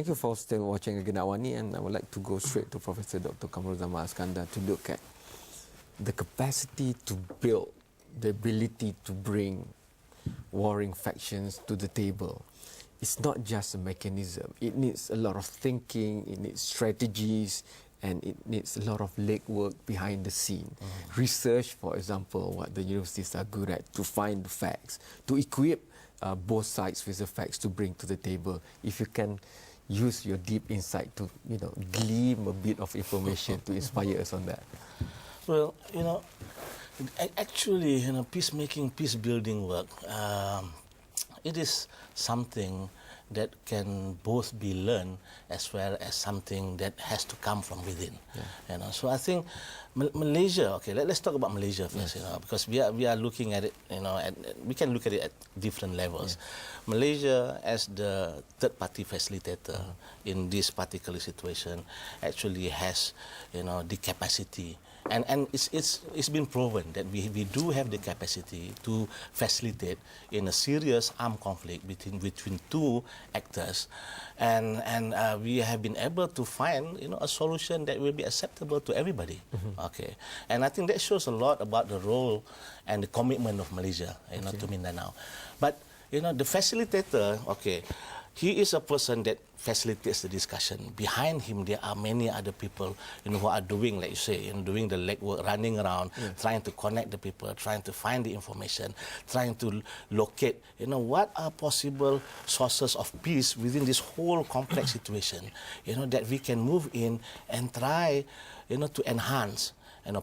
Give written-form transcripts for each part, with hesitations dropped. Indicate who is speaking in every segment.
Speaker 1: Thank you for still watching again, Awani, and I would like to go straight to Professor Dr. Kamaruzzaman Iskandar to look at the capacity to build, the ability to bring warring factions to the table. It's not just a mechanism. It needs a lot of thinking, it needs strategies, and it needs a lot of legwork behind the scene. Research, for example, what the universities are good at, to find the facts, to equip both sides with the facts to bring to the table. If you can use your deep insight to, glean a bit of information to inspire us on that.
Speaker 2: Well, actually, peacemaking, peace building work, it is something that can both be learned as well as something that has to come from within. Yeah. So I think Malaysia. Okay, let's talk about Malaysia first. Yes. Because we are looking at it. We can look at it at different levels. Yeah. Malaysia, as the third-party facilitator in this particular situation, actually has, the capacity. And it's been proven that we do have the capacity to facilitate in a serious armed conflict between two actors, and we have been able to find a solution that will be acceptable to everybody. Okay, and I think that shows a lot about the role and the commitment of Malaysia, to Mindanao. But the facilitator, okay, he is a person that facilitates the discussion. Behind him, there are many other people, who are doing, like you say, doing the legwork, running around, trying to connect the people, trying to find the information, trying to locate, what are possible sources of peace within this whole complex situation, that we can move in and try, to enhance.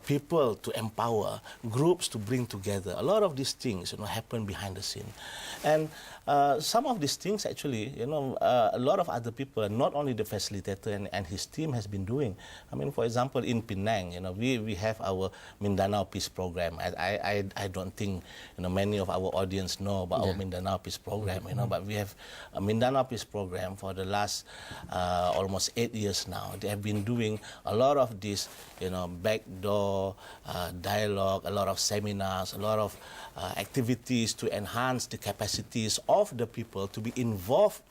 Speaker 2: People to empower, groups to bring together. A lot of these things, happen behind the scene. And some of these things, actually, a lot of other people, not only the facilitator and his team has been doing. I mean, for example, in Penang, we have our Mindanao Peace Program. I don't think, many of our audience know about our Mindanao Peace Program, but we have a Mindanao Peace Program for the last almost 8 years now. They have been doing a lot of this, backdoor dialogue, a lot of seminars, a lot of activities to enhance the capacities of the people to be involved,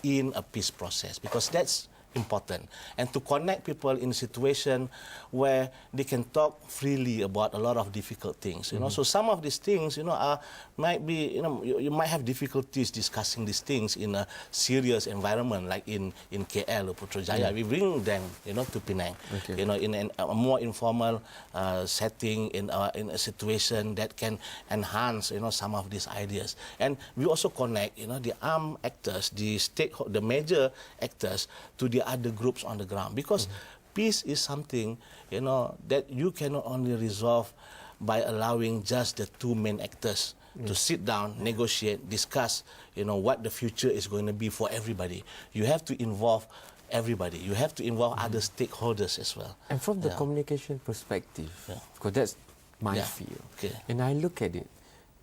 Speaker 2: in a peace process, because that's important, and to connect people in a situation where they can talk freely about a lot of difficult things. So some of these things, might be, you might have difficulties discussing these things in a serious environment, like in KL or Putrajaya. We bring them, to Penang, in a more informal setting, in a situation that can enhance, some of these ideas. And we also connect, the armed actors, the major actors, to the other groups on the ground, because peace is something, that you cannot only resolve by allowing just the two main actors to sit down, negotiate, discuss, what the future is going to be for everybody. You have to involve everybody. You have to involve other stakeholders as well.
Speaker 1: And from the communication perspective, because that's my field, and I look at it,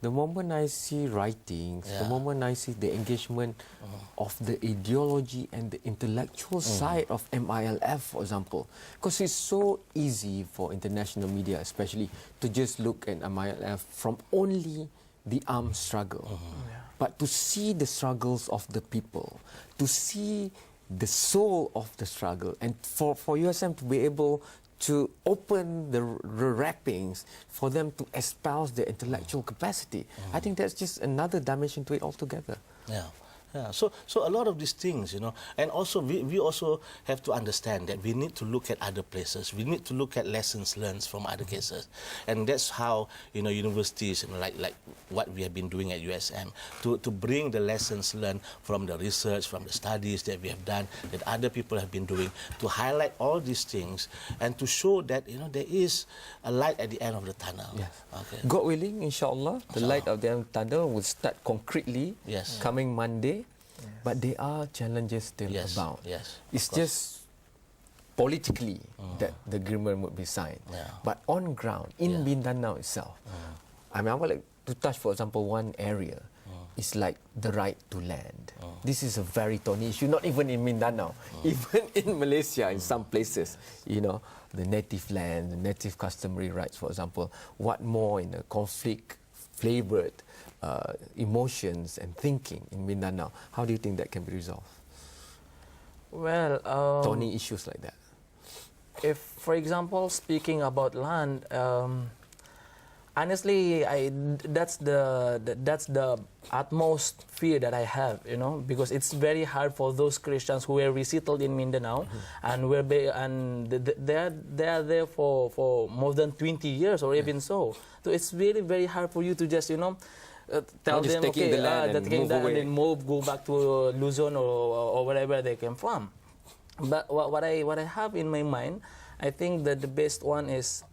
Speaker 1: the moment I see writings, the moment I see the engagement of the ideology and the intellectual side of MILF, for example, because it's so easy for international media, especially, to just look at MILF from only the armed struggle. But to see the struggles of the people, to see the soul of the struggle, and for USM to be able to open the wrappings for them to espouse their intellectual capacity. I think that's just another dimension to it altogether. So a lot of these things, and also we also have to understand that we need to look at other places. We need to look at lessons learned from other cases, and that's how universities, like what we have been doing at USM, to bring the lessons learned from the research, from the studies that we have done, that other people have been doing, to highlight all these things and to show that there is a light at the end of the tunnel. God willing, inshallah, the light of the end of the tunnel will start concretely coming Monday. But there are challenges still abound. It's just politically that the agreement would be signed. But on ground, in Mindanao itself, I would like to touch, for example, one area. It's like the right to land. This is a very thorny issue, not even in Mindanao, even in Malaysia, in some places, the native land, the native customary rights, for example. What more in a conflict-flavored emotions and thinking in Mindanao? How do you think that can be resolved?
Speaker 3: Well,
Speaker 1: thorny issues like that?
Speaker 3: if, for example, speaking about land, honestly, that's the utmost fear that I have, you know, because it's very hard for those Christians who were resettled in Mindanao, and they're there for more than 20 years or even so. So it's really very hard for you to just, you know, tell them, okay,
Speaker 1: the land
Speaker 3: that
Speaker 1: and move away.
Speaker 3: and then move, go back to Luzon or wherever they came from. But what I have in my mind, I think that the best one is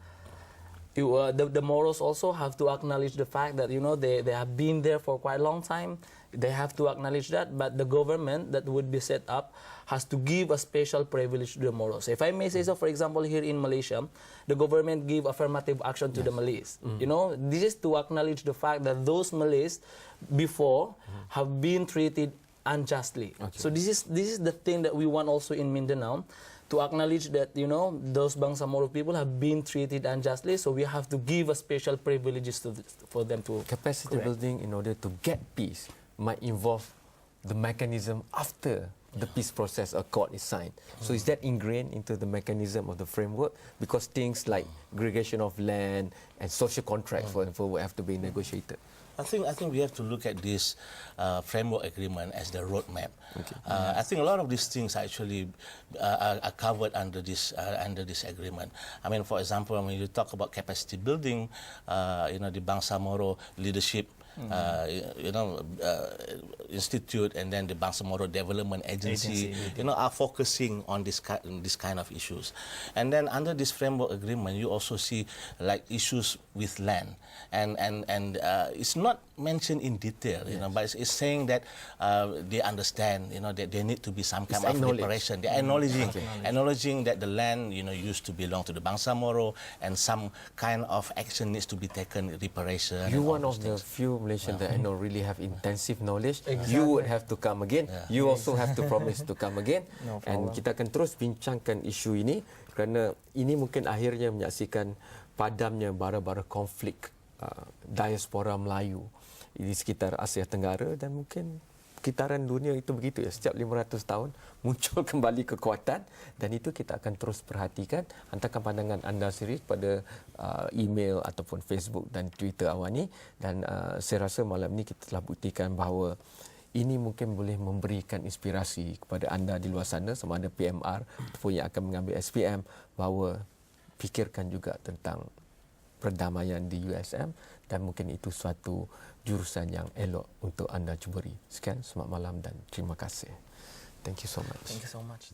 Speaker 3: the Moros also have to acknowledge the fact that, you know, they have been there for quite a long time. They have to acknowledge that, but the government that would be set up has to give a special privilege to the Moros. If I may say so, for example, here in Malaysia, the government give affirmative action to the Malays. You know, this is to acknowledge the fact that those Malays before have been treated unjustly. So this is the thing that we want also in Mindanao, to acknowledge that, you know, those Bangsamoro people have been treated unjustly, so we have to give a special privileges for them to
Speaker 1: capacity building in order to get peace might involve the mechanism after the peace process accord is signed. So is that ingrained into the mechanism of the framework? Because things like aggregation of land and social contracts, for example, will have to be negotiated.
Speaker 2: I think we have to look at this framework agreement as the roadmap. I think a lot of these things actually are covered under this agreement. I mean, for example, when you talk about capacity building, you know, the Bangsamoro leadership institute, and then the Bangsamoro Development Agency, you know, are focusing on this kind of issues. And then under this framework agreement, you also see like issues with land, and it's not mentioned in detail, you know, but it's saying that they understand, you know, that there need to be some kind of reparation. They're acknowledging that the land, you know, used to belong to the Bangsamoro, and some kind of action needs to be taken, reparation.
Speaker 1: You one of the few Malaysians that I know really have intensive knowledge. You would have to come again. You also have to promise to come again. And kita akan terus bincangkan isu ini kerana ini mungkin akhirnya menyaksikan padamnya bara-bara konflik diaspora Melayu di sekitar Asia Tenggara, dan mungkin kitaran dunia itu begitu ya, setiap 500 tahun muncul kembali kekuatan, dan itu kita akan terus perhatikan. Hantarkan pandangan anda sendiri pada email ataupun Facebook dan Twitter Awani, dan saya rasa malam ini kita telah buktikan bahawa ini mungkin boleh memberikan inspirasi kepada anda di luar sana, sama ada PMR ataupun yang akan mengambil SPM, bahawa fikirkan juga tentang perdamaian di USM, dan mungkin itu suatu jurusan yang elok untuk anda cuburi. Sekian, selamat malam dan terima kasih. Thank you so much.
Speaker 3: Thank you so much.